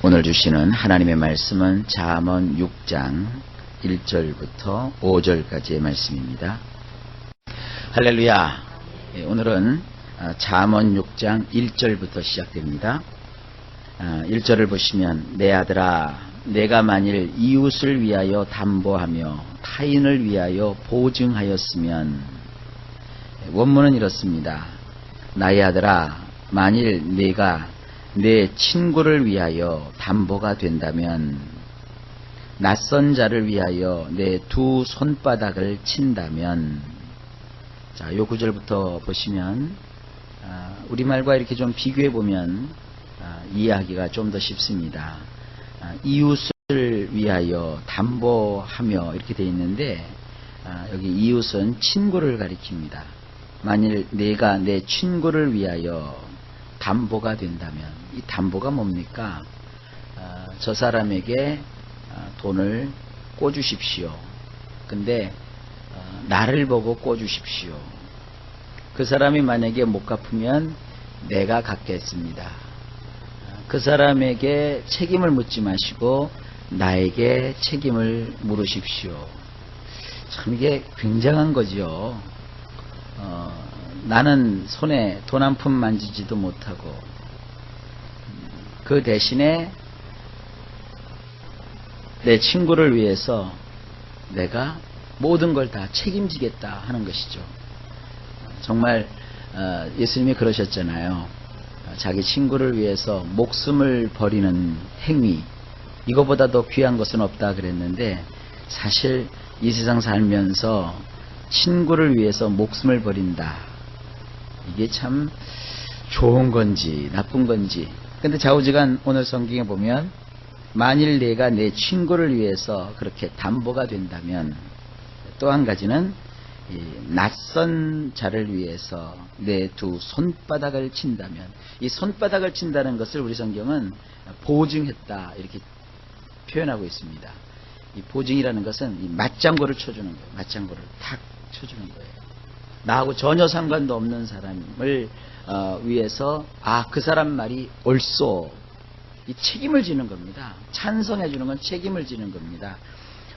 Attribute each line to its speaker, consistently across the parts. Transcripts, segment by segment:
Speaker 1: 오늘 주시는 하나님의 말씀은 잠언 6장 1절부터 5절까지의 말씀입니다. 할렐루야. 오늘은 잠언 6장 1절부터 시작됩니다. 1절을 보시면 내 아들아 내가 만일 이웃을 위하여 담보하며 타인을 위하여 보증하였으면, 원문은 이렇습니다. 나의 아들아 만일 내가 내 친구를 위하여 담보가 된다면, 낯선 자를 위하여 내 두 손바닥을 친다면. 자, 요 구절부터 보시면 우리말과 이렇게 좀 비교해 보면 이해하기가 좀 더 쉽습니다. 이웃을 위하여 담보하며 이렇게 되어 있는데, 여기 이웃은 친구를 가리킵니다. 만일 내가 내 친구를 위하여 담보가 된다면, 이 담보가 뭡니까? 저 사람에게 돈을 꿔주십시오. 근데 나를 보고 꿔주십시오. 그 사람이 만약에 못 갚으면 내가 갚겠습니다. 그 사람에게 책임을 묻지 마시고 나에게 책임을 물으십시오. 참 이게 굉장한 거죠. 나는 손에 돈 한 푼 만지지도 못하고 그 대신에 내 친구를 위해서 내가 모든 걸 다 책임지겠다 하는 것이죠. 정말 예수님이 그러셨잖아요. 자기 친구를 위해서 목숨을 버리는 행위, 이거보다 더 귀한 것은 없다 그랬는데, 사실 이 세상 살면서 친구를 위해서 목숨을 버린다, 이게 참 좋은 건지 나쁜 건지. 근데 좌우지간 오늘 성경에 보면 만일 내가 내 친구를 위해서 그렇게 담보가 된다면, 또 한 가지는 낯선 자를 위해서 내 두 손바닥을 친다면, 이 손바닥을 친다는 것을 우리 성경은 보증했다 이렇게 표현하고 있습니다. 이 보증이라는 것은 이 맞장구를 쳐주는 거예요. 맞장구를 탁 쳐주는 거예요. 나하고 전혀 상관도 없는 사람을 위해서 그 사람 말이 옳소, 이 책임을 지는 겁니다. 찬성해 주는 건 책임을 지는 겁니다.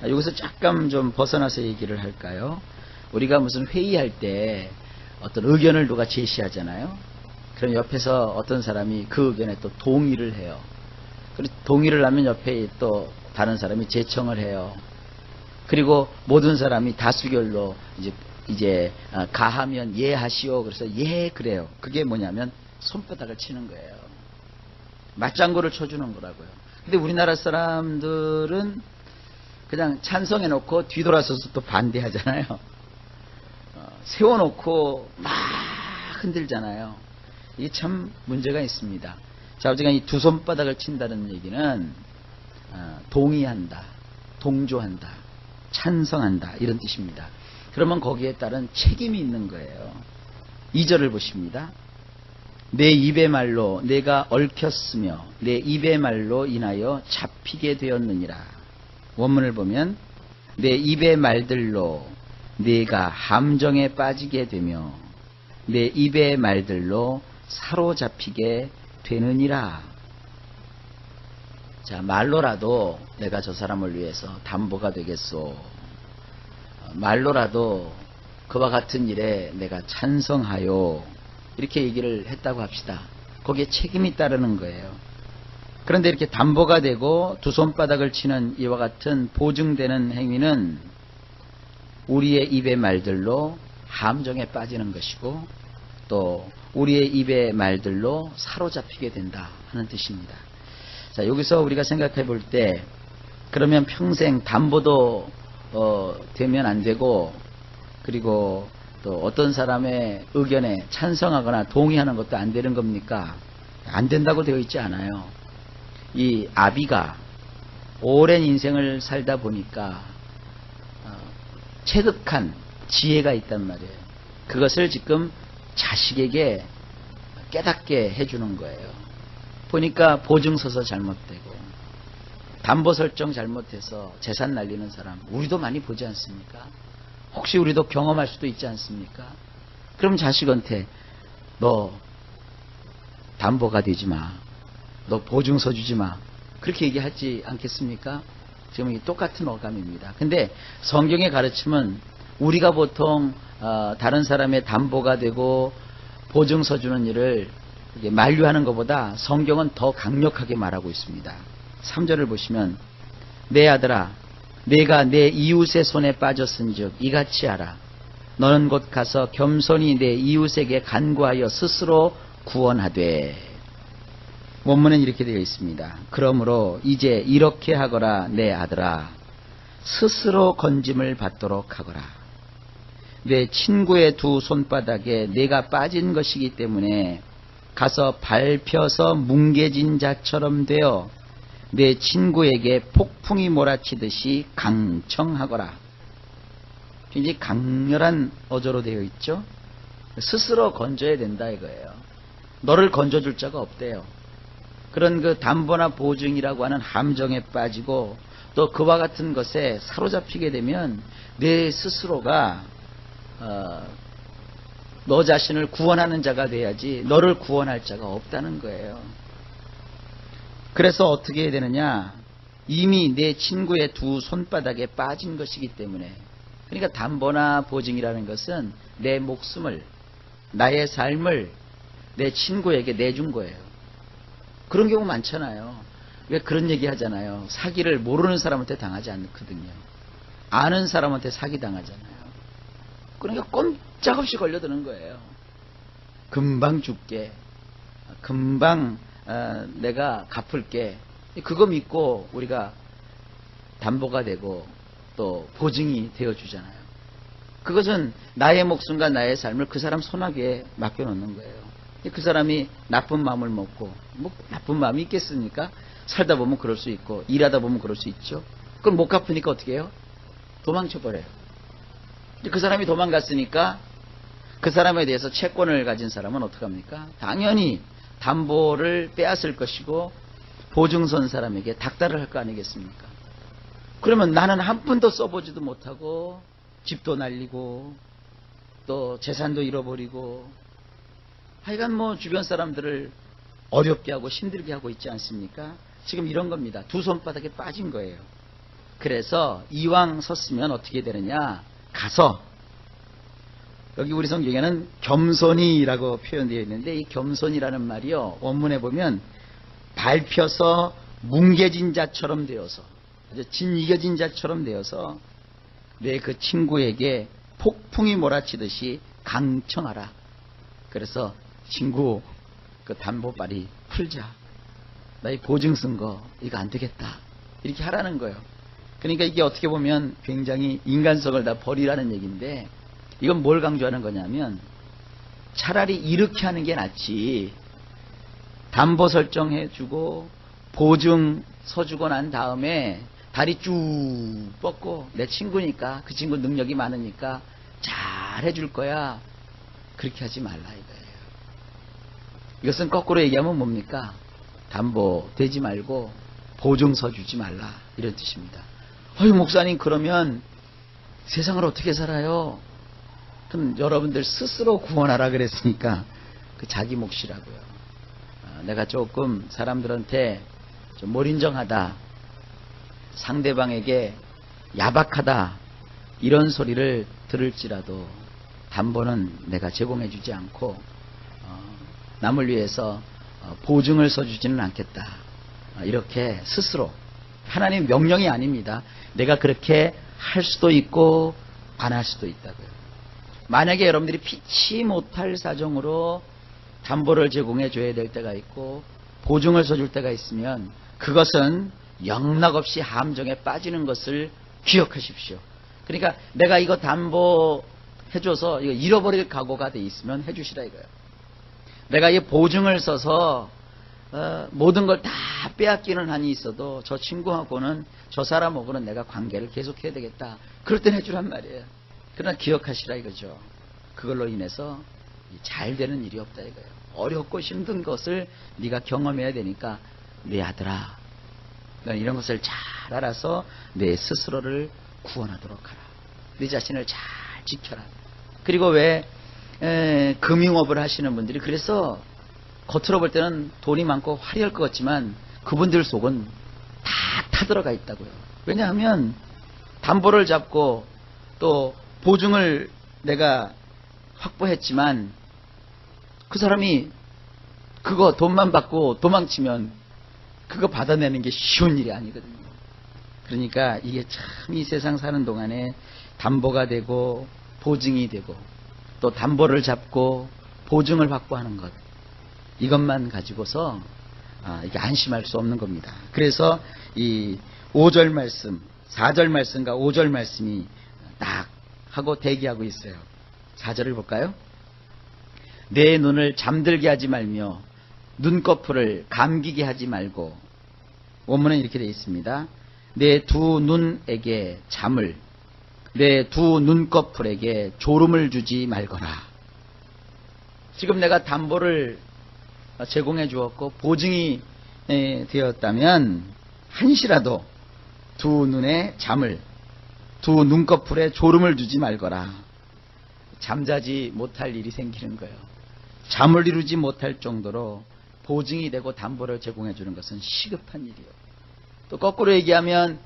Speaker 1: 여기서 잠깐 좀 벗어나서 얘기를 할까요? 우리가 무슨 회의할 때 어떤 의견을 누가 제시하잖아요. 그럼 옆에서 어떤 사람이 그 의견에 또 동의를 해요. 그리고 동의를 하면 옆에 또 다른 사람이 제청을 해요. 그리고 모든 사람이 다수결로 이제 가하면 예 하시오. 그래서 예 그래요. 그게 뭐냐면 손바닥을 치는 거예요. 맞장구를 쳐주는 거라고요. 근데 우리나라 사람들은 그냥 찬성해 놓고 뒤돌아서서 또 반대하잖아요. 세워놓고 막 흔들잖아요. 이게 참 문제가 있습니다. 자, 어쨌든 이 두 손바닥을 친다는 얘기는 동의한다, 동조한다, 찬성한다 이런 뜻입니다. 그러면 거기에 따른 책임이 있는 거예요. 2절을 보십니다. 내 입의 말로 내가 얽혔으며 내 입의 말로 인하여 잡히게 되었느니라. 원문을 보면 내 입의 말들로 내가 함정에 빠지게 되며 내 입의 말들로 사로잡히게 되느니라. 자, 말로라도 내가 저 사람을 위해서 담보가 되겠소. 말로라도 그와 같은 일에 내가 찬성하여, 이렇게 얘기를 했다고 합시다. 거기에 책임이 따르는 거예요. 그런데 이렇게 담보가 되고 두 손바닥을 치는 이와 같은 보증되는 행위는 우리의 입의 말들로 함정에 빠지는 것이고, 또 우리의 입의 말들로 사로잡히게 된다 하는 뜻입니다. 자, 여기서 우리가 생각해 볼 때, 그러면 평생 담보도 되면 안 되고, 그리고 또 어떤 사람의 의견에 찬성하거나 동의하는 것도 안 되는 겁니까? 안 된다고 되어 있지 않아요. 이 아비가 오랜 인생을 살다 보니까 체득한 지혜가 있단 말이에요. 그것을 지금 자식에게 깨닫게 해주는 거예요. 보니까 보증서서 잘못되고 담보 설정 잘못해서 재산 날리는 사람 우리도 많이 보지 않습니까? 혹시 우리도 경험할 수도 있지 않습니까? 그럼 자식한테 너 담보가 되지 마, 너 보증서 주지 마, 그렇게 얘기하지 않겠습니까? 지금 이게 똑같은 어감입니다. 근데 성경의 가르침은 우리가 보통 다른 사람의 담보가 되고 보증서 주는 일을 만류하는 것보다 성경은 더 강력하게 말하고 있습니다. 3절을 보시면 내 아들아 내가 내 이웃의 손에 빠졌은즉 이같이 하라. 너는 곧 가서 겸손히 내 이웃에게 간구하여 스스로 구원하되. 원문은 이렇게 되어 있습니다. 그러므로 이제 이렇게 하거라 내 아들아 스스로 건짐을 받도록 하거라. 내 친구의 두 손바닥에 내가 빠진 것이기 때문에 가서 밟혀서 뭉개진 자처럼 되어 내 친구에게 폭풍이 몰아치듯이 강청하거라. 굉장히 강렬한 어조로 되어 있죠. 스스로 건져야 된다 이거예요. 너를 건져줄 자가 없대요. 그런 그 담보나 보증이라고 하는 함정에 빠지고 또 그와 같은 것에 사로잡히게 되면 내 스스로가 너 자신을 구원하는 자가 돼야지 너를 구원할 자가 없다는 거예요. 그래서 어떻게 해야 되느냐? 이미 내 친구의 두 손바닥에 빠진 것이기 때문에. 그러니까 담보나 보증이라는 것은 내 목숨을, 나의 삶을 내 친구에게 내준 거예요. 그런 경우 많잖아요. 왜 그런 얘기 하잖아요. 사기를 모르는 사람한테 당하지 않거든요. 아는 사람한테 사기 당하잖아요. 그러니까 꼼짝없이 걸려드는 거예요. 금방 줄게. 금방 내가 갚을게. 그거 믿고 우리가 담보가 되고 또 보증이 되어주잖아요. 그것은 나의 목숨과 나의 삶을 그 사람 손아귀에 맡겨놓는 거예요. 그 사람이 나쁜 마음을 먹고, 뭐 나쁜 마음이 있겠습니까? 살다 보면 그럴 수 있고 일하다 보면 그럴 수 있죠. 그걸 못 갚으니까 어떻게 해요? 도망쳐버려요. 그 사람이 도망갔으니까 그 사람에 대해서 채권을 가진 사람은 어떡합니까? 당연히 담보를 빼앗을 것이고 보증선 사람에게 닥달을 할 거 아니겠습니까? 그러면 나는 한 푼도 써보지도 못하고 집도 날리고 또 재산도 잃어버리고 하여간 뭐 주변 사람들을 어렵게 하고 힘들게 하고 있지 않습니까? 지금 이런 겁니다. 두 손바닥에 빠진 거예요. 그래서 이왕 섰으면 어떻게 되느냐? 가서, 여기 우리 성경에는 겸손히라고 표현되어 있는데 이 겸손이라는 말이요, 원문에 보면 밟혀서 뭉개진 자처럼 되어서, 진 이겨진 자처럼 되어서 내 그 친구에게 폭풍이 몰아치듯이 강청하라. 그래서 친구 그 담보빨이 풀자. 나 이 보증 쓴 거 이거 안 되겠다. 이렇게 하라는 거예요. 그러니까 이게 어떻게 보면 굉장히 인간성을 다 버리라는 얘기인데, 이건 뭘 강조하는 거냐면 차라리 이렇게 하는 게 낫지. 담보 설정해주고 보증 서주고 난 다음에 다리 쭉 뻗고 내 친구니까, 그 친구 능력이 많으니까 잘 해줄 거야. 그렇게 하지 말라 이거예요. 이것은 거꾸로 얘기하면 뭡니까? 담보 되지 말고 보증서 주지 말라, 이런 뜻입니다. 어휴 목사님, 그러면 세상을 어떻게 살아요? 그럼 여러분들 스스로 구원하라 그랬으니까 그 자기 몫이라고요. 내가 조금 사람들한테 좀 몰인정하다, 상대방에게 야박하다, 이런 소리를 들을지라도 담보는 내가 제공해 주지 않고 남을 위해서 보증을 써주지는 않겠다. 이렇게 스스로, 하나님 명령이 아닙니다. 내가 그렇게 할 수도 있고 안 할 수도 있다고요. 만약에 여러분들이 피치 못할 사정으로 담보를 제공해 줘야 될 때가 있고 보증을 써줄 때가 있으면 그것은 영락없이 함정에 빠지는 것을 기억하십시오. 그러니까 내가 이거 담보 해줘서 이거 잃어버릴 각오가 돼 있으면 해주시라 이거예요. 내가 이 보증을 써서 모든 걸 다 빼앗기는 한이 있어도 저 친구하고는, 저 사람하고는 내가 관계를 계속해야 되겠다. 그럴 땐 해주란 말이에요. 그러나 기억하시라 이거죠. 그걸로 인해서 잘 되는 일이 없다 이거예요. 어렵고 힘든 것을 네가 경험해야 되니까 내 아들아, 넌 이런 것을 잘 알아서 내 스스로를 구원하도록 하라. 네 자신을 잘 지켜라. 그리고 왜 금융업을 하시는 분들이, 그래서 겉으로 볼 때는 돈이 많고 화려할 것 같지만 그분들 속은 다 들어가 있다고요. 왜냐하면 담보를 잡고 또 보증을 내가 확보했지만 그 사람이 그거 돈만 받고 도망치면 그거 받아내는 게 쉬운 일이 아니거든요. 그러니까 이게 참 이 세상 사는 동안에 담보가 되고 보증이 되고 또 담보를 잡고 보증을 확보하는 것, 이것만 가지고서 이게 안심할 수 없는 겁니다. 그래서 이 5절 말씀, 4절 말씀과 5절 말씀이 딱 하고 대기하고 있어요. 4절을 볼까요? 내 눈을 잠들게 하지 말며 눈꺼풀을 감기게 하지 말고, 원문은 이렇게 되어 있습니다. 내 두 눈에게 잠을, 내 두 눈꺼풀에게 졸음을 주지 말거라. 지금 내가 담보를 제공해 주었고 보증이 되었다면 한시라도 두 눈에 잠을, 두 눈꺼풀에 졸음을 주지 말거라. 잠자지 못할 일이 생기는 거예요. 잠을 이루지 못할 정도로 보증이 되고 담보를 제공해 주는 것은 시급한 일이에요. 또 거꾸로 얘기하면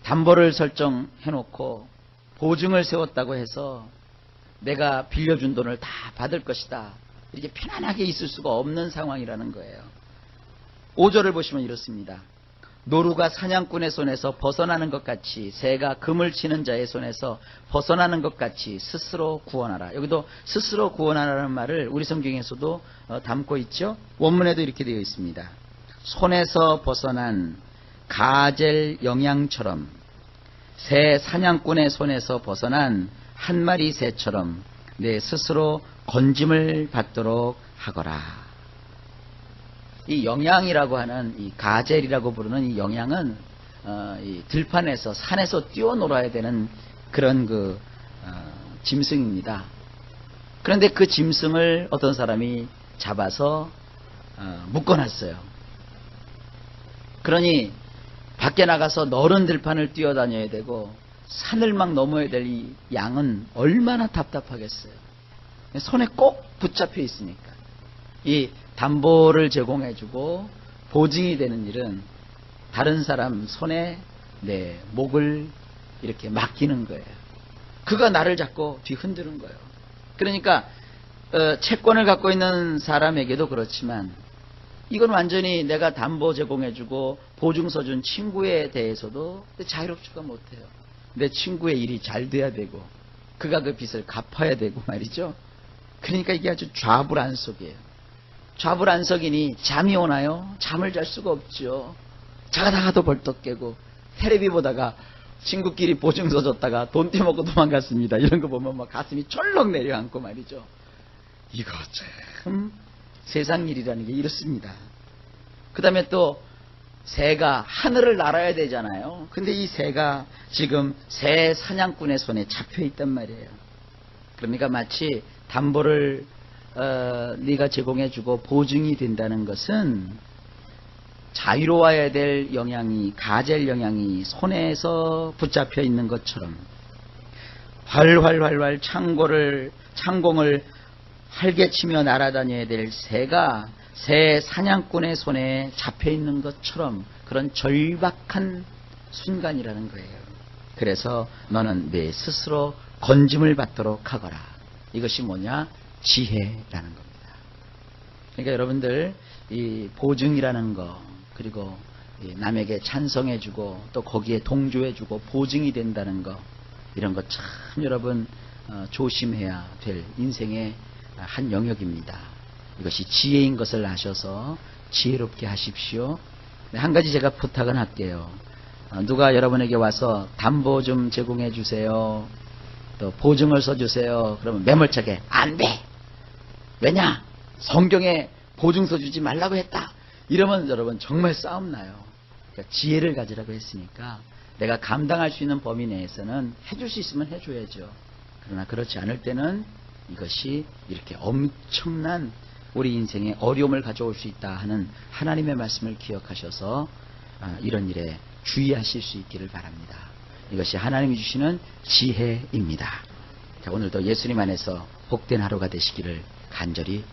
Speaker 1: 담보를 설정해 놓고 보증을 세웠다고 해서 내가 빌려준 돈을 다 받을 것이다, 이렇게 편안하게 있을 수가 없는 상황이라는 거예요. 5절을 보시면 이렇습니다. 노루가 사냥꾼의 손에서 벗어나는 것 같이, 새가 금을 치는 자의 손에서 벗어나는 것 같이 스스로 구원하라. 여기도 스스로 구원하라는 말을 우리 성경에서도 담고 있죠. 원문에도 이렇게 되어 있습니다. 손에서 벗어난 가젤 영양처럼, 새 사냥꾼의 손에서 벗어난 한 마리 새처럼 내 스스로 건짐을 받도록 하거라. 이 영양이라고 하는, 이 가젤이라고 부르는 이 영양은 이 들판에서 산에서 뛰어놀아야 되는 그런 짐승입니다. 그런데 그 짐승을 어떤 사람이 잡아서 묶어놨어요. 그러니 밖에 나가서 너른 들판을 뛰어다녀야 되고 산을 막 넘어야 될 이 양은 얼마나 답답하겠어요. 손에 꼭 붙잡혀 있으니까. 이 담보를 제공해주고 보증이 되는 일은 다른 사람 손에 내 목을 이렇게 맡기는 거예요. 그가 나를 잡고 뒤흔드는 거예요. 그러니까 채권을 갖고 있는 사람에게도 그렇지만, 이건 완전히 내가 담보 제공해주고 보증서 준 친구에 대해서도 자유롭지가 못해요. 내 친구의 일이 잘 돼야 되고 그가 그 빚을 갚아야 되고 말이죠. 그러니까 이게 아주 좌불안석이에요. 좌불안석이니 잠이 오나요? 잠을 잘 수가 없죠. 자다가도 벌떡 깨고, 텔레비 보다가 친구끼리 보증서 줬다가 돈 떼먹고 도망갔습니다, 이런 거 보면 막 가슴이 철렁 내려앉고 말이죠. 이거 참 세상 일이라는 게 이렇습니다. 그 다음에 또 새가 하늘을 날아야 되잖아요. 근데 이 새가 지금 새 사냥꾼의 손에 잡혀 있단 말이에요. 그러니까 마치 담보를 네가 제공해주고 보증이 된다는 것은 자유로워야 될 영향이, 가젤 영향이 손에서 붙잡혀 있는 것처럼 활활활활 창공을 활개치며 날아다녀야 될 새가 새 사냥꾼의 손에 잡혀 있는 것처럼, 그런 절박한 순간이라는 거예요. 그래서 너는 내 스스로 건짐을 받도록 하거라. 이것이 뭐냐? 지혜라는 겁니다. 그러니까 여러분들 이 보증이라는 거, 그리고 남에게 찬성해주고 또 거기에 동조해주고 보증이 된다는 거, 이런 거 참 여러분 조심해야 될 인생의 한 영역입니다. 이것이 지혜인 것을 아셔서 지혜롭게 하십시오. 한 가지 제가 부탁은 할게요. 누가 여러분에게 와서 담보 좀 제공해 주세요, 또 보증을 써주세요, 그러면 매몰차게 안 돼. 왜냐? 성경에 보증서 주지 말라고 했다. 이러면 여러분 정말 싸움 나요. 그러니까 지혜를 가지라고 했으니까 내가 감당할 수 있는 범위 내에서는 해줄 수 있으면 해줘야죠. 그러나 그렇지 않을 때는 이것이 이렇게 엄청난 우리 인생에 어려움을 가져올 수 있다 하는 하나님의 말씀을 기억하셔서 이런 일에 주의하실 수 있기를 바랍니다. 이것이 하나님이 주시는 지혜입니다. 자, 오늘도 예수님 안에서 복된 하루가 되시기를 간절히